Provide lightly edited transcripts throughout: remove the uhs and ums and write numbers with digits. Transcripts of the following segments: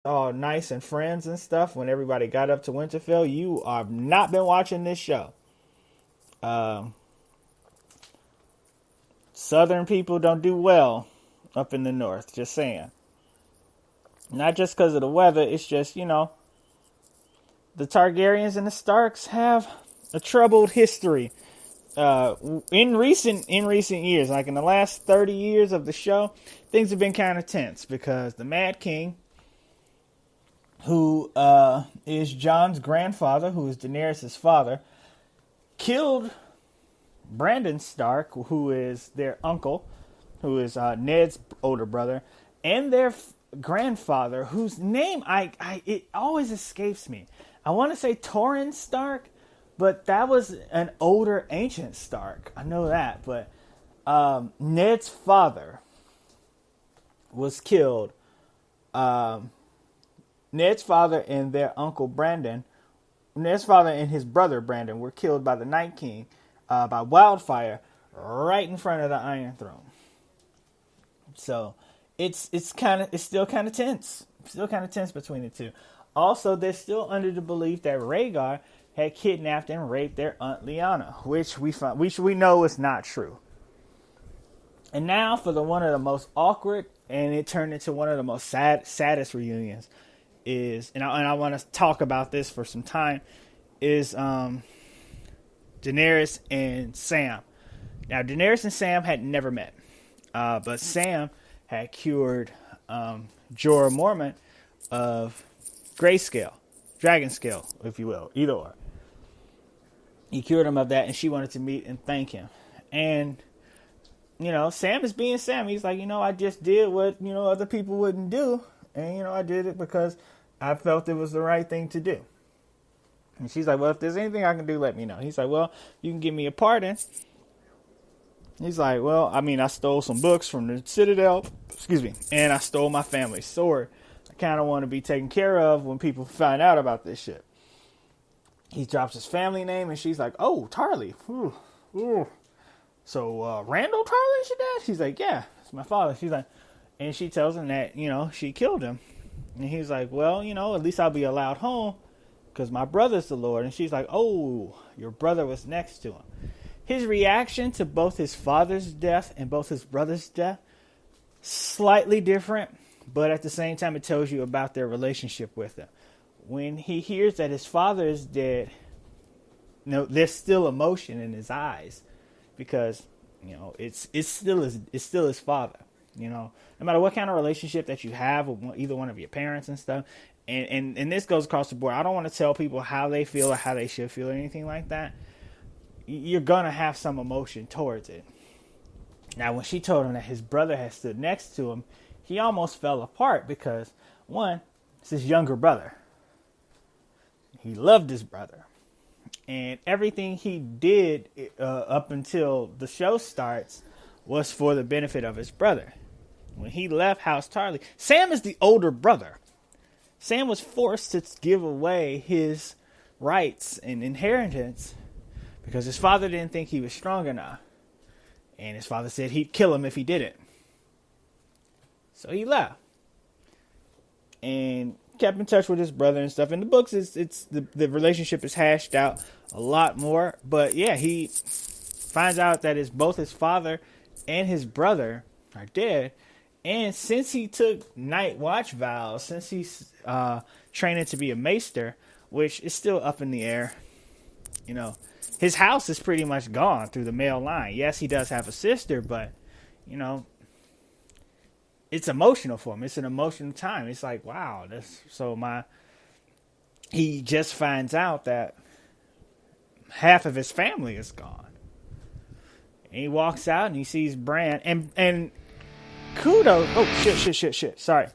all nice and friends and stuff when everybody got up to Winterfell. You have not been watching this show. Um, Southern people don't do well up in the north. Just saying. Not just because of the weather. It's just the Targaryens and the Starks have a troubled history. In recent years, like in the last 30 years of the show, things have been kind of tense because the Mad King, who is Jon's grandfather, who is Daenerys' father, killed Brandon Stark, who is their uncle, who is Ned's older brother, and their grandfather, whose name it always escapes me. I want to say Torrhen Stark, but that was an older ancient Stark. I know that, but Ned's father was killed. Ned's father and their uncle Brandon, Ned's father and his brother Brandon were killed by the Night King by wildfire right in front of the Iron Throne. So it's still kind of tense. Still kind of tense between the two. Also, they're still under the belief that Rhaegar had kidnapped and raped their aunt Lyanna, which we know is not true. And now for one of the most awkward, and it turned into one of the most saddest reunions, and I want to talk about this for some time, is Daenerys and Sam. Now, Daenerys and Sam had never met, but Sam had cured Jorah Mormont of grayscale, dragon scale, if you will, either or. He cured him of that, and she wanted to meet and thank him. And, Sam is being Sam. He's like, I just did what, other people wouldn't do. And, I did it because I felt it was the right thing to do. And she's like, well, if there's anything I can do, let me know. He's like, well, you can give me a pardon. He's like, well, I stole some books from the Citadel, and I stole my family's sword. I kind of want to be taken care of when people find out about this shit. He drops his family name, and she's like, oh, Tarly. Ooh, ooh. So, Randall Tarly, your dad? She's like, yeah, it's my father. She's like, and she tells him that, she killed him. And he's like, well, at least I'll be allowed home because my brother's the Lord. And she's like, oh, your brother was next to him. His reaction to both his father's death and both his brother's death, slightly different, but at the same time, it tells you about their relationship with him. When he hears that his father is dead, there's still emotion in his eyes because, it's still his father. No matter what kind of relationship that you have with either one of your parents and stuff, and this goes across the board. I don't want to tell people how they feel or how they should feel or anything like that. You're gonna have some emotion towards it. Now, when she told him that his brother had stood next to him, he almost fell apart because, one, it's his younger brother. He loved his brother. And everything he did up until the show starts was for the benefit of his brother. When he left House Tarly, Sam is the older brother. Sam was forced to give away his rights and inheritance because his father didn't think he was strong enough. And his father said he'd kill him if he didn't. So he left. And kept in touch with his brother and stuff. In the books, it's the relationship is hashed out a lot more. But yeah, he finds out that both his father and his brother are dead. And since he took night watch vows, since he's training to be a maester, which is still up in the air, his house is pretty much gone through the male line. Yes, he does have a sister, but it's emotional for him. It's an emotional time. It's like, wow. He just finds out that half of his family is gone. And he walks out and he sees Bran. And kudos. Oh, shit. Sorry.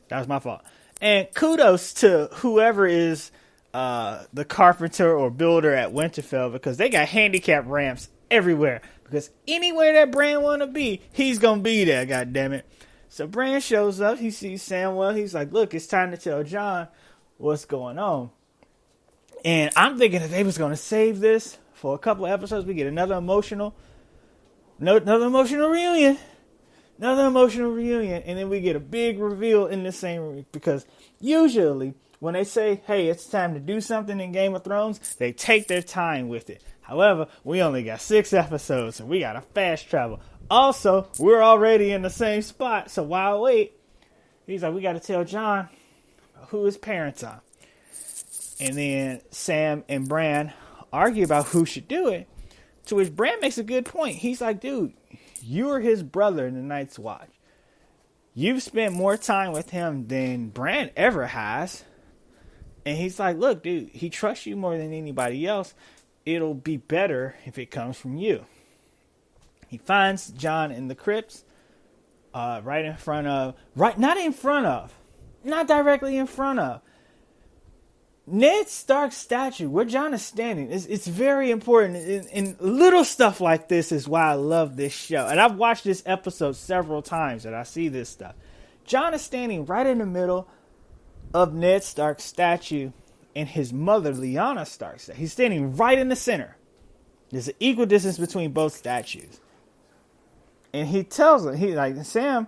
That was my fault. And kudos to whoever is the carpenter or builder at Winterfell, because they got handicap ramps everywhere. Because anywhere that Bran want to be, he's going to be there, goddammit. So Bran shows up. He sees Samwell. He's like, look, it's time to tell Jon what's going on. And I'm thinking that they was going to save this for a couple of episodes. We get another emotional reunion. another emotional reunion, and then we get a big reveal in the same week. Because usually when they say, hey, it's time to do something in Game of Thrones, they take their time with it. However, we only got 6 episodes, so we got to fast travel. Also, we're already in the same spot, so why wait? He's like, we got to tell Jon who his parents are. And then Sam and Bran argue about who should do it, to which Bran makes a good point. He's like, dude, you're his brother in the Night's Watch. You've spent more time with him than Bran ever has. And he's like, look, dude, he trusts you more than anybody else. It'll be better if it comes from you. He finds Jon in the crypts, not directly in front of Ned Stark's statue, where Jon is standing. It's very important. And little stuff like this is why I love this show. And I've watched this episode several times and I see this stuff. Jon is standing right in the middle of Ned Stark's statue and his mother, Lyanna Stark's statue. He's standing right in the center. There's an equal distance between both statues. And he tells him,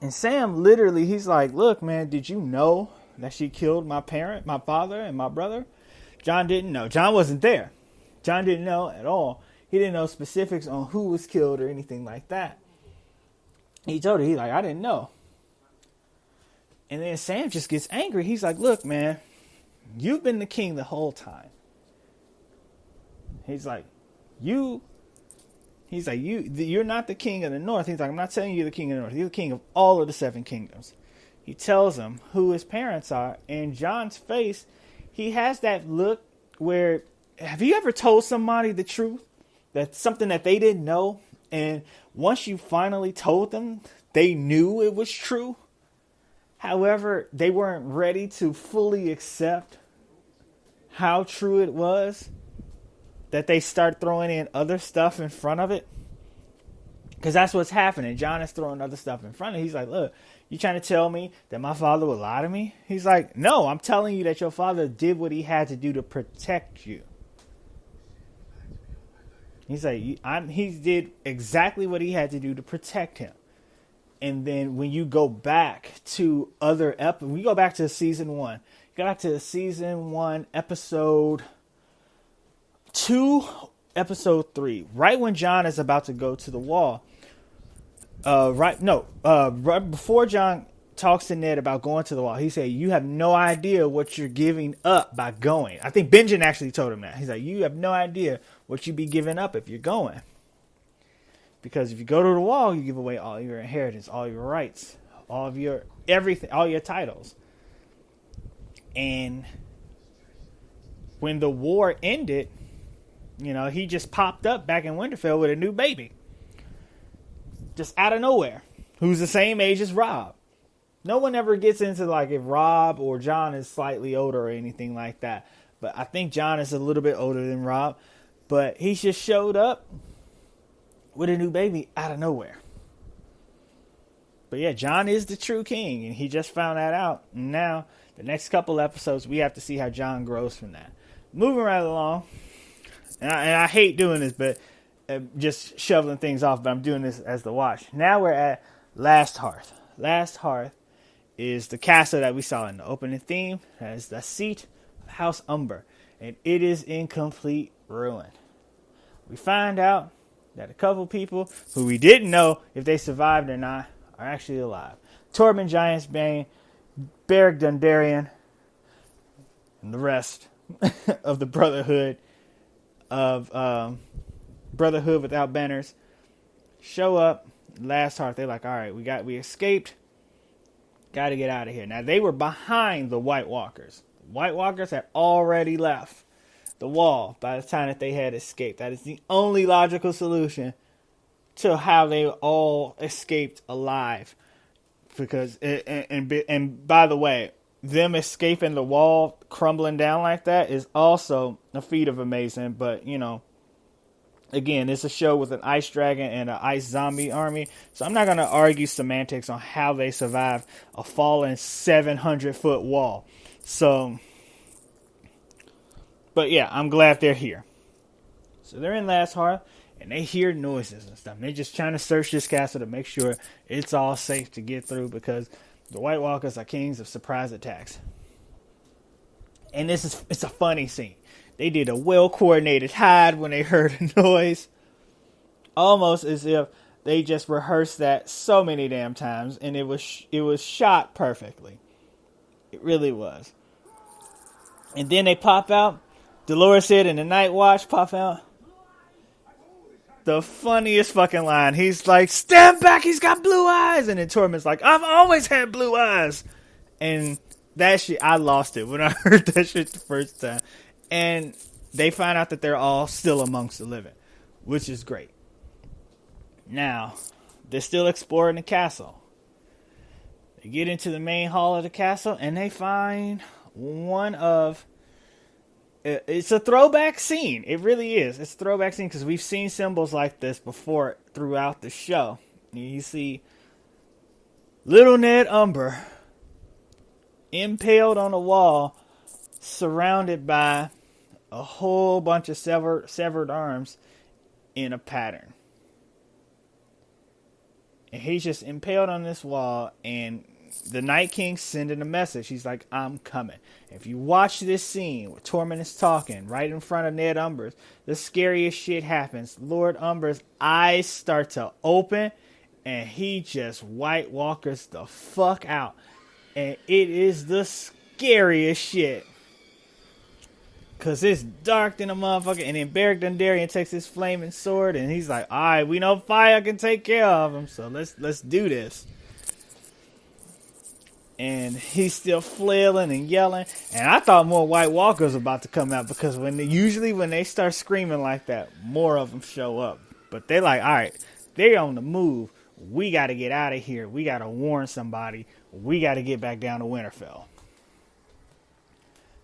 Sam literally, he's like, look, man, did you know that she killed my father, and my brother? Jon didn't know. Jon wasn't there. Jon didn't know at all. He didn't know specifics on who was killed or anything like that. He told her, I didn't know. And then Sam just gets angry. He's like, look, man, you've been the king the whole time. He's like, you're not the king of the North. He's like, I'm not telling you you're the king of the North. You're the king of all of the 7 kingdoms. He tells him who his parents are. And Jon's face, he has that look where, have you ever told somebody the truth? That's something that they didn't know. And once you finally told them, they knew it was true. However, they weren't ready to fully accept how true it was, that they start throwing in other stuff in front of it. Because that's what's happening. Jon is throwing other stuff in front of it. He's like, look, you trying to tell me that my father would lie to me? He's like, no, I'm telling you that your father did what he had to do to protect you. He's like, he did exactly what he had to do to protect him. And then when you go back to when you go back to season 1, episode 2, episode 3, right when Jon is about to go to the wall, right before Jon talks to Ned about going to the wall, he said, you have no idea what you're giving up by going. I think Benjen actually told him that. He's like, you have no idea what you'd be giving up if you're going. Because if you go to the wall, you give away all your inheritance, all your rights, all of your everything, all your titles. And when the war ended, he just popped up back in Winterfell with a new baby. Just out of nowhere. Who's the same age as Robb. No one ever gets into if Robb or Jon is slightly older or anything like that. But I think Jon is a little bit older than Robb. But he just showed up with a new baby out of nowhere. But yeah, Jon is the true king, and he just found that out. And now, the next couple episodes, we have to see how Jon grows from that. Moving right along, and I hate doing this, but just shoveling things off, but I'm doing this as the watch. Now we're at Last Hearth. Last Hearth is the castle that we saw in the opening theme. That is the seat of House Umber, and it is in complete ruin. We find out that a couple people who we didn't know if they survived or not are actually alive. Tormund Giantsbane, Beric Dondarrion, and the rest of the Brotherhood Without Banners show up. Last Hearth, they're like, all right, we escaped. Got to get out of here. Now, they were behind the White Walkers. The White Walkers had already left the wall by the time that they had escaped. That is the only logical solution to how they all escaped alive. Because and by the way, them escaping the wall crumbling down like that is also a feat of amazing. But again, it's a show with an ice dragon and an ice zombie army, so I'm not going to argue semantics on how they survived a fallen 700-foot wall. So, but yeah, I'm glad they're here. So they're in Last Hearth, and they hear noises and stuff. And they're just trying to search this castle to make sure it's all safe to get through, because the White Walkers are kings of surprise attacks. And it's a funny scene. They did a well-coordinated hide when they heard a noise. Almost as if they just rehearsed that so many damn times, and it was shot perfectly. It really was. And then they pop out. Dolores said in the Night Watch pop out. The funniest fucking line. He's like, stand back, he's got blue eyes. And then Torment's like, I've always had blue eyes. And that shit, I lost it when I heard that shit the first time. And they find out that they're all still amongst the living, which is great. Now, they're still exploring the castle. They get into the main hall of the castle, and they find it's a throwback scene. It really is. It's a throwback scene because we've seen symbols like this before throughout the show. You see little Ned Umber impaled on a wall, surrounded by a whole bunch of severed arms in a pattern. And he's just impaled on this wall, and the Night King's sending a message. He's like, I'm coming. If you watch this scene where Torment is talking right in front of Ned Umber's, the scariest shit happens. Lord Umber's eyes start to open, and he just White Walkers the fuck out. And it is the scariest shit. Because it's dark in a motherfucker. And then Beric Dondarrion takes his flaming sword, and he's like, alright, we know fire can take care of him, so let's do this. And he's still flailing and yelling. And I thought more White Walkers were about to come out, because usually when they start screaming like that, more of them show up. But they're like, alright, they're on the move. We got to get out of here. We got to warn somebody. We got to get back down to Winterfell.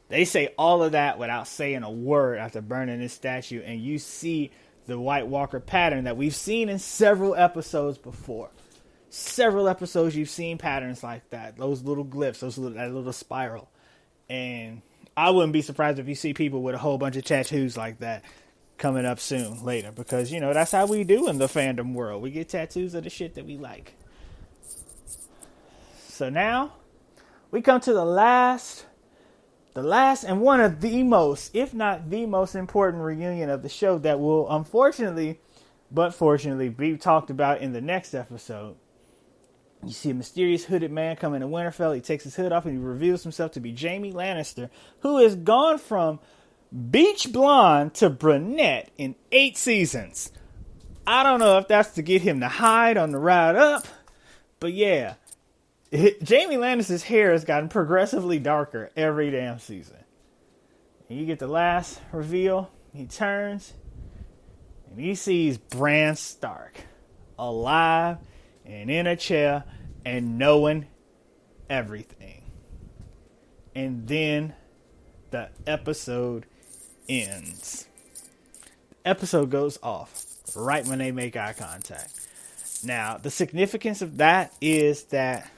They say all of that without saying a word after burning this statue. And you see the White Walker pattern that we've seen in several episodes before. Several episodes you've seen patterns like that. Those little glyphs, that little spiral. And I wouldn't be surprised if you see people with a whole bunch of tattoos like that coming up soon later. Because, that's how we do in the fandom world. We get tattoos of the shit that we like. So now, we come to the last and one of the most, if not the most important reunion of the show that will unfortunately, but fortunately, be talked about in the next episode. You see a mysterious hooded man come into Winterfell. He takes his hood off and he reveals himself to be Jaime Lannister, who has gone from beach blonde to brunette in 8 seasons. I don't know if that's to get him to hide on the ride up, but yeah. Jaime Lannister's hair has gotten progressively darker every damn season. And you get the last reveal. He turns and he sees Bran Stark alive and in a chair and knowing everything. And then the episode ends. The episode goes off right when they make eye contact. Now, the significance of that is that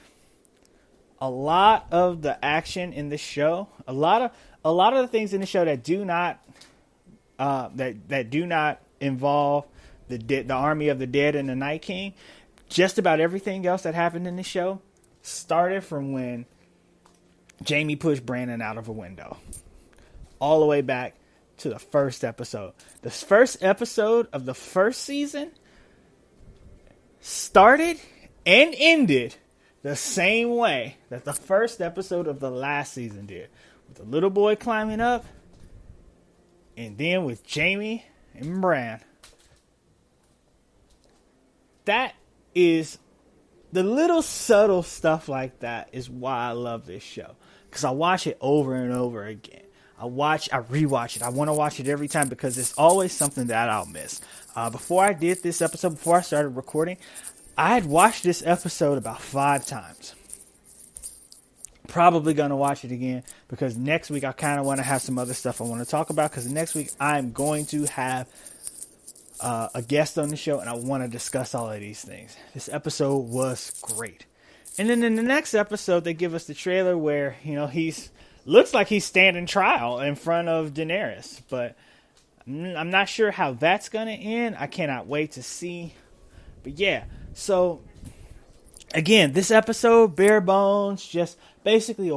a lot of the action in the show, a lot of the things in the show that do not involve the army of the dead and the Night King, just about everything else that happened in the show started from when Jaime pushed Brandon out of a window, all the way back to the first episode. The first episode of the first season started and ended the same way that the first episode of the last season did. With the little boy climbing up, and then with Jaime and Bran. That is, the little subtle stuff like that is why I love this show. Because I watch it over and over again. I rewatch it. I want to watch it every time because it's always something that I'll miss. Before I did this episode, before I started recording, I had watched this episode about 5 times. Probably going to watch it again because next week I kind of want to have some other stuff I want to talk about, because next week I'm going to have a guest on the show and I want to discuss all of these things. This episode was great. And then in the next episode, they give us the trailer where, looks like he's standing trial in front of Daenerys. But I'm not sure how that's going to end. I cannot wait to see. But yeah, so again, this episode, bare bones, just basically